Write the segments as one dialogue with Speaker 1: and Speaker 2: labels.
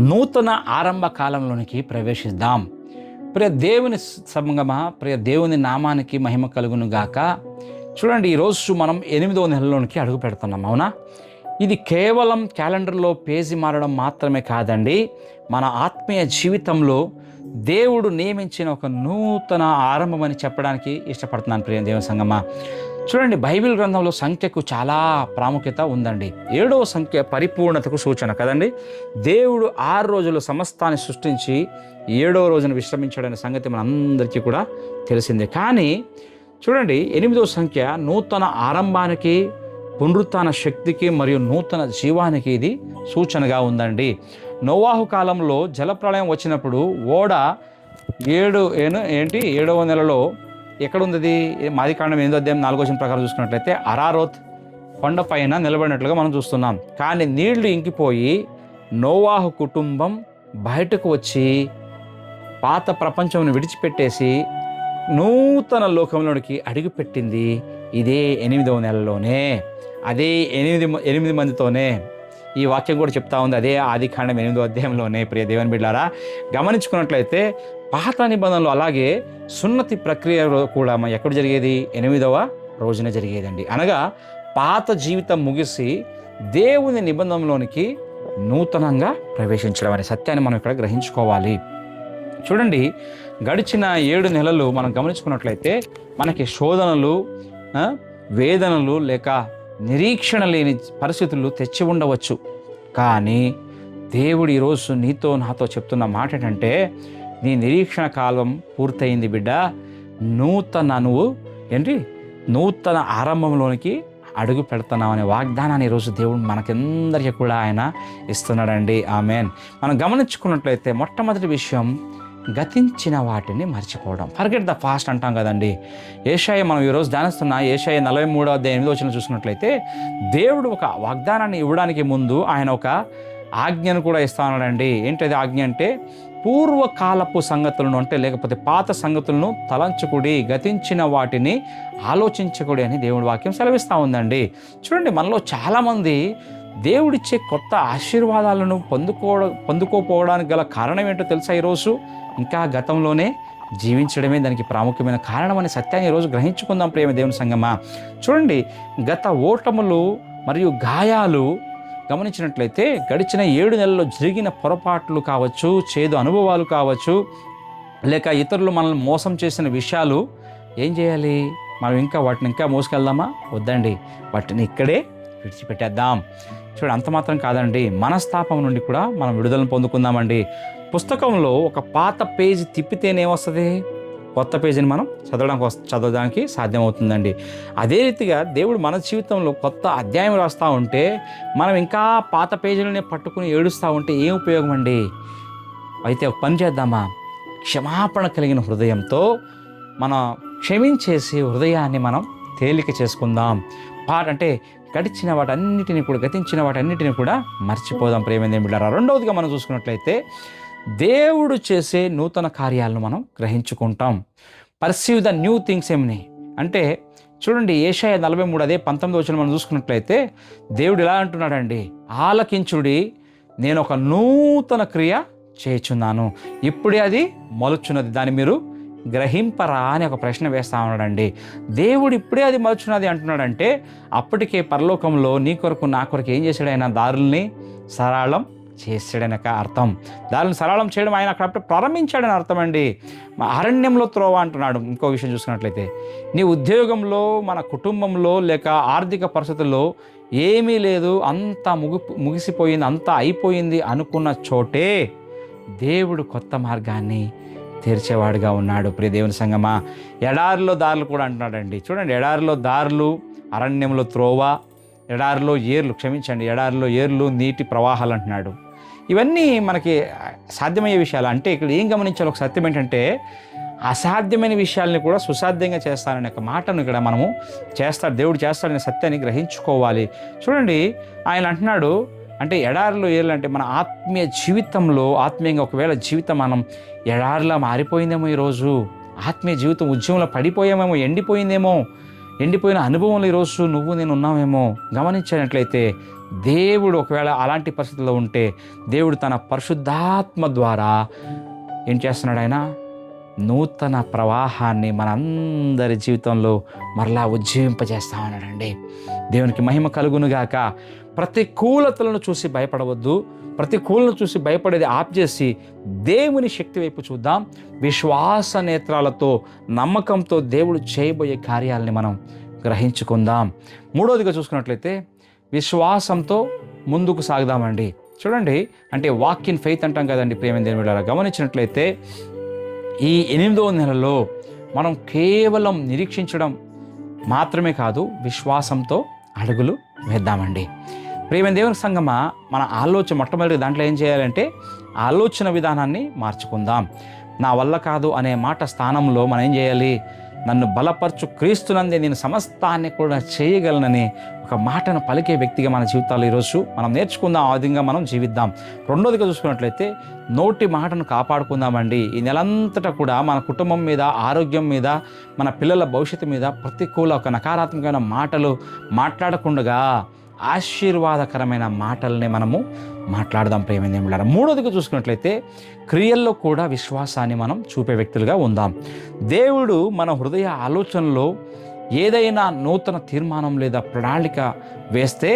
Speaker 1: నూతన ఆరంభ కాలంలోనికి ప్రవేశిద్దాం. ప్రియ దేవుని సంగమా, ప్రియ దేవుని నామానికి మహిమ కలుగును గాక. చూడండి, ఈరోజు మనం 8వ నెలలోనికి అడుగు పెడుతున్నాం. అవునా? ఇది కేవలం క్యాలెండర్లో పేజీ మారడం మాత్రమే కాదండి. మన ఆత్మీయ జీవితంలో దేవుడు నియమించిన ఒక నూతన ఆరంభం అని చెప్పడానికి ఇష్టపడుతున్నాను. ప్రియ దేవుని సంగమా, చూడండి, బైబిల్ గ్రంథంలో సంఖ్యకు చాలా ప్రాముఖ్యత ఉందండి. 7వ సంఖ్య పరిపూర్ణతకు సూచన కదండి. దేవుడు 6 రోజులు సమస్తాన్ని సృష్టించి 7వ రోజున విశ్రమించాడనే సంగతి మనందరికీ కూడా తెలిసిందే. కానీ చూడండి, 8వ సంఖ్య నూతన ఆరంభానికి, పునరుత్థాన శక్తికి మరియు నూతన జీవానికి ఇది సూచనగా ఉందండి. నోవాహు కాలంలో జలప్రళయం వచ్చినప్పుడు ఓడ 7వ నెలలో ఎక్కడుంది? ఆదికాండం 8వ అధ్యాయం 4వ వచనం ప్రకారం చూసుకున్నట్లయితే అరారోత్ కొండ పైన నిలబడినట్లుగా మనం చూస్తున్నాం. కానీ నీళ్లు ఇంకిపోయి నోవాహు కుటుంబం బయటకు వచ్చి పాత ప్రపంచంను విడిచిపెట్టేసి నూతన లోకంలోనికి అడుగుపెట్టింది ఇదే 8వ నెలలోనే, అదే 8 మందితోనే. ఈ వాక్యం కూడా చెప్తా ఉంది, అదే ఆదికాండం 8వ అధ్యాయంలోనే. ప్రియ దేవుని బిడ్డలారా, గమనించుకున్నట్లయితే పాత నిబంధనలు అలాగే సున్నతి ప్రక్రియ కూడా ఎక్కడ జరిగేది? 8వ రోజున జరిగేదండి. అనగా పాత జీవితం ముగిసి దేవుని నిబంధనలోనికి నూతనంగా ప్రవేశించడం అనే సత్యాన్ని మనం ఇక్కడ గ్రహించుకోవాలి. చూడండి, గడిచిన 7 నెలలు మనం గమనించుకున్నట్లయితే మనకి శోధనలు, వేదనలు లేక నిరీక్షణ లేని పరిస్థితులు తెచ్చి ఉండవచ్చు. కానీ దేవుడు ఈరోజు నీతో నాతో చెప్తున్న మాట ఏంటంటే, నీ నిరీక్షణ కాలం పూర్తయింది బిడ్డ. నూతన ఆరంభంలోనికి అడుగు పెడుతున్నాం అనే వాగ్దానాన్ని ఈరోజు దేవుడు మనకందరికీ కూడా ఆయన ఇస్తున్నాడండి. ఆమేన్. మనం గమనించుకున్నట్లయితే మొట్టమొదటి విషయం, గతించిన వాటిని మర్చిపోవడం. ఫర్గెట్ ద పాస్ట్ అంటాం కదండి. యేషయా, మనం ఈరోజు ధ్యానిస్తున్న యేషయా 43వ అధ్యాయం 8వ వచనం చూసినట్లయితే దేవుడు ఒక వాగ్దానాన్ని ఇవ్వడానికి ముందు ఆయన ఒక ఆజ్ఞను కూడా ఇస్తా ఉన్నాడండి. ఏంటది ఆజ్ఞ అంటే, పూర్వకాలపు సంగతులను, అంటే లేకపోతే పాత సంగతులను తలంచుకుడి, గతించిన వాటిని ఆలోచించకుడి అని దేవుడి వాక్యం సెలవిస్తూ ఉందండి. చూడండి, మనలో చాలామంది దేవుడిచ్చే కొత్త ఆశీర్వాదాలను పొందుకోపోవడానికి గల కారణం ఏంటో తెలుసా? ఈరోజు ఇంకా గతంలోనే జీవించడమే దానికి ప్రాముఖ్యమైన కారణం అనే సత్యాన్ని ఈరోజు గ్రహించుకుందాం. ప్రేమ దేవుని సంగమా, చూడండి, గత ఓటములు మరియు గాయాలు గమనించినట్లయితే గడిచిన 7 నెలల్లో జరిగిన పొరపాట్లు కావచ్చు, చేదు అనుభవాలు కావచ్చు, లేక ఇతరులు మనల్ని మోసం చేసిన విషయాలు ఏం చేయాలి? మనం వాటిని ఇంకా మోసుకెళ్దామా? వద్దండి, వాటిని ఇక్కడే విడిచిపెట్టేద్దాం. చూడండి, అంత మాత్రం కాదండి, మనస్తాపం నుండి కూడా మనం విడుదలను పొందుకుందామండి. పుస్తకంలో ఒక పాత పేజీ తిప్పితేనేమొస్తుంది? కొత్త పేజీని మనం చదవడానికి సాధ్యమవుతుందండి. అదే రీతిగా దేవుడు మన జీవితంలో కొత్త అధ్యాయం రాస్తూ ఉంటే మనం ఇంకా పాత పేజీలనే పట్టుకుని ఏడుస్తూ ఉంటే ఏం ఉపయోగం అండి? అయితే ఒక పని చేద్దామా? క్షమాపణ కలిగిన హృదయంతో మనం క్షమించేసి హృదయాన్ని మనం తేలిక చేసుకుందాం. అంటే గతించిన వాటన్నిటిని కూడా మర్చిపోదాం. ప్రేమేందేం బిడ్డారా. రెండవదిగా మనం చూసుకున్నట్లయితే దేవుడు చేసే నూతన కార్యాలను మనం గ్రహించుకుంటాం. పర్సీవ్ ద న్యూ థింగ్స్ అంటే చూడండి, యేషయా 43 అదే 19వ వచనం మనం చూసుకున్నట్లయితే దేవుడు ఇలా అంటున్నాడండి, ఆలకించుడి, నేను ఒక నూతన క్రియ చేయుచున్నాను, ఇప్పుడే అది మలుచున్నది, దాన్ని మీరు గ్రహింపరా అని ఒక ప్రశ్న వేస్తా ఉన్నాడండి. దేవుడు ఇప్పుడే అది మలుచున్నది అంటున్నాడంటే అప్పటికే పరలోకంలో నీ కొరకు నా కొరకు ఏం చేశాడు? ఆయన దారుల్ని సరళం చేసాడని అర్థం. దానిని సరళం చేయడం ఆయన అక్కడ ప్రారంభించాడని అర్థం అండి. అరణ్యంలో త్రోవ అంటున్నాడు. ఇంకో విషయం చూసుకున్నట్లయితే నీ ఉద్యోగంలో, మన కుటుంబంలో లేక ఆర్థిక పరిస్థితుల్లో ఏమీ లేదు, అంతా ముగిసిపోయింది, అంతా అయిపోయింది అనుకున్న చోటే దేవుడు కొత్త మార్గాన్ని తెరిచేవాడుగా ఉన్నాడు. ప్రియ దేవుని సంగమా, ఎడారిలో దారులు కూడా అంటున్నాడండి. చూడండి, ఎడారిలో దారులు, అరణ్యంలో త్రోవ, ఎడారిలో ఏర్లు, నీటి ప్రవాహాలు అంటున్నాడు. ఇవన్నీ మనకి సాధ్యమయ్యే విషయాలు. అంటే ఇక్కడ ఏం గమనించాలి? ఒక సత్యం ఏంటంటే, అసాధ్యమైన విషయాల్ని కూడా సుసాధ్యంగా చేస్తాననే ఒక మాటను ఇక్కడ మనము దేవుడు చేస్తాడనే సత్యాన్ని గ్రహించుకోవాలి. చూడండి, ఆయన అంటున్నాడు, అంటే ఎడారిలో ఏర్లు అంటే మన ఆత్మీయ జీవితంలో, ఆత్మీయంగా ఒకవేళ జీవితం మనం ఎడారిలా మారిపోయిందేమో, ఈరోజు ఆత్మీయ జీవితం ఉద్యమంలో పడిపోయామేమో, ఎండిపోయిన అనుభవంలో ఈరోజు నేను ఉన్నామేమో. గమనించినట్లయితే దేవుడు ఒకవేళ అలాంటి పరిస్థితుల్లో ఉంటే దేవుడు తన పరిశుద్ధాత్మ ద్వారా ఏం చేస్తున్నాడు? ఆయన నూతన ప్రవాహాన్ని మనందరి జీవితంలో మరలా ఉజ్జీవింపజేస్తామన్నాడండి. దేవునికి మహిమ కలుగునుగాక. ప్రతికూలతలను చూసి భయపడవద్దు. ప్రతికూలను చూసి భయపడేది ఆప్ చేసి దేవుని శక్తి వైపు చూద్దాం. విశ్వాస నేత్రాలతో, నమ్మకంతో దేవుడు చేయబోయే కార్యాలని మనం గ్రహించుకుందాం. మూడవదిగా చూసుకున్నట్లయితే విశ్వాసంతో ముందుకు సాగుదామండి. చూడండి, అంటే వాక్ ఇన్ ఫెయిత్ అంటాం కదండి ప్రియమైన దేవుని బిడ్డలారా. గమనించినట్లయితే ఈ 8వ నెలలో మనం కేవలం నిరీక్షించడం మాత్రమే కాదు, విశ్వాసంతో అడుగులు వేద్దామండి. ప్రియమైన దేవుని సంగమా, మన ఆలోచన మొట్టమొదటి దాంట్లో ఏం చేయాలంటే ఆలోచన విధానాన్ని మార్చుకుందాం. నా వల్ల కాదు అనే మాట స్థానంలో మనం ఏం చేయాలి? నన్ను బలపరచు క్రీస్తునందే నేను సమస్తాన్ని కూడా చేయగలనని ఒక మాటను పలికే వ్యక్తిగా మన జీవితాలు ఈరోజు మనం నేర్చుకుందాం. ఆ విధంగా మనం జీవిద్దాం. రెండోదిగా చూసుకున్నట్లయితే నోటి మాటను కాపాడుకుందామండి. ఈ నెలంతటా కూడా మన కుటుంబం మీద, ఆరోగ్యం మీద, మన పిల్లల భవిష్యత్తు మీద ప్రతికూల ఒక నకారాత్మకమైన మాటలు మాట్లాడకుండా ఆశీర్వాదకరమైన మాటల్ని మనము మాట్లాడదాం ప్రియమైన దేవులారా. మూడోదిగా చూసుకున్నట్లయితే క్రియల్లో కూడా విశ్వాసాన్ని మనం చూపే వ్యక్తులుగా ఉందాం. దేవుడు మన హృదయ ఆలోచనలో ఏదైనా నూతన తీర్మానం లేదా ప్రణాళిక వేస్తే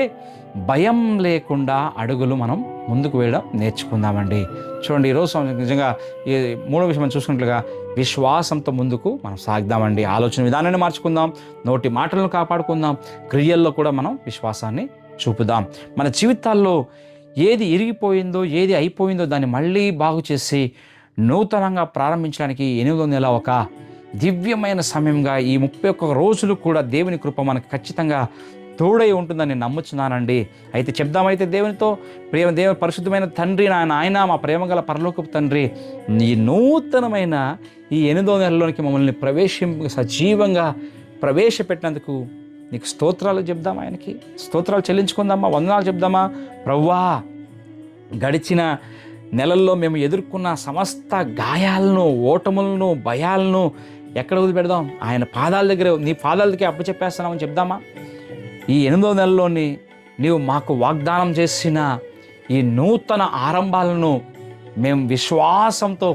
Speaker 1: భయం లేకుండా అడుగులు మనం ముందుకు వేయడం నేర్చుకుందామండి. చూడండి, ఈరోజు నిజంగా ఈ మూడో విషయం మనం చూసుకున్నట్లుగా విశ్వాసంతో ముందుకు మనం సాగుదామండి. ఆలోచన విధానాన్ని మార్చుకుందాం, నోటి మాటలను కాపాడుకుందాం, క్రియల్లో కూడా మనం విశ్వాసాన్ని చూపుదాం. మన జీవితాల్లో ఏది ఇరిగిపోయిందో, ఏది అయిపోయిందో దాన్ని మళ్ళీ బాగు చేసి నూతనంగా ప్రారంభించడానికి 8వ నెల ఒక దివ్యమైన సమయంగా ఈ 31 రోజులు కూడా దేవుని కృప మనకు ఖచ్చితంగా తోడై ఉంటుందని నమ్ముచున్నానండి. అయితే చెప్దామైతే దేవునితో, దేవుని పరిశుద్ధమైన తండ్రి, ఆయన మా ప్రేమగల పరలోకపు తండ్రి, ఈ నూతనమైన ఈ 8వ నెలలోనికి మమ్మల్ని సజీవంగా ప్రవేశపెట్టినందుకు నీకు స్తోత్రాలు చెప్దాం. ఆయనకి స్తోత్రాలు చెల్లించుకుందామా, వందనాలు చెప్దామా. ప్రభువా, గడిచిన నెలల్లో మేము ఎదుర్కొన్న సమస్త గాయాలను, ఓటములను, భయాలను ఎక్కడ వదిలిపెడదాం? ఆయన పాదాల దగ్గర, నీ పాదాల దగ్గర అప్పచెప్పేస్తున్నామని చెప్దామా. ఈ 8వ నెలలోని నీవు మాకు వాగ్దానం చేసిన ఈ నూతన ఆరంభాలను మేము విశ్వాసంతో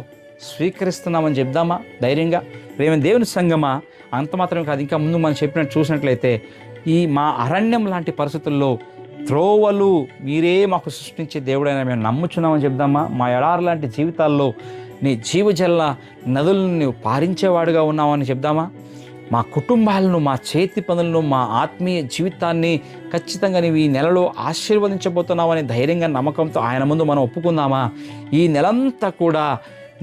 Speaker 1: స్వీకరిస్తున్నామని చెప్దామా ధైర్యంగా. ప్రేమ దేవుని సంగమా, అంత మాత్రమే కాదు, ఇంకా ముందు మనం చెప్పినట్టు చూసినట్లయితే ఈ మా అరణ్యం లాంటి పరిస్థితుల్లో త్రోవలు మీరే మాకు సృష్టించే దేవుడైనా మేము నమ్ముచున్నామని చెప్దామా. మా ఎడారి లాంటి జీవితాల్లో నీ జీవజల నదులను నీవు పారించేవాడుగా ఉన్నామని చెప్దామా. మా కుటుంబాలను, మా చేతి పనులను, మా ఆత్మీయ జీవితాన్ని ఖచ్చితంగా నీవు ఈ నెలలో ఆశీర్వదించబోతున్నావని ధైర్యంగా, నమ్మకంతో ఆయన ముందు మనం ఒప్పుకుందామా. ఈ నెలంతా కూడా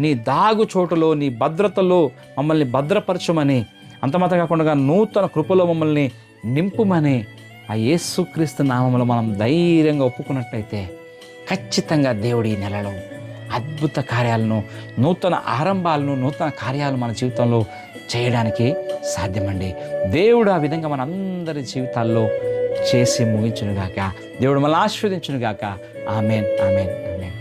Speaker 1: నీ దాగు చోటులో, నీ భద్రతలో మమ్మల్ని భద్రపరచమని, అంతమాత్రం కాకుండా నూతన కృపలో మమ్మల్ని నింపుమని ఆ యేసుక్రీస్తు నామములో మనం ధైర్యంగా ఒప్పుకున్నట్లయితే ఖచ్చితంగా దేవుడి ఈ నెలలో అద్భుత కార్యాలను, నూతన ఆరంభాలను, నూతన కార్యాలు మన జీవితంలో చేయడానికి సాధ్యమండి. దేవుడు ఆ విధంగా మన అందరి జీవితాల్లో చేసి ముగించునుగాక. దేవుడు మనల్ని ఆశీర్వదించునుగాక. ఆమేన్, ఆమేన్, ఆమేన్.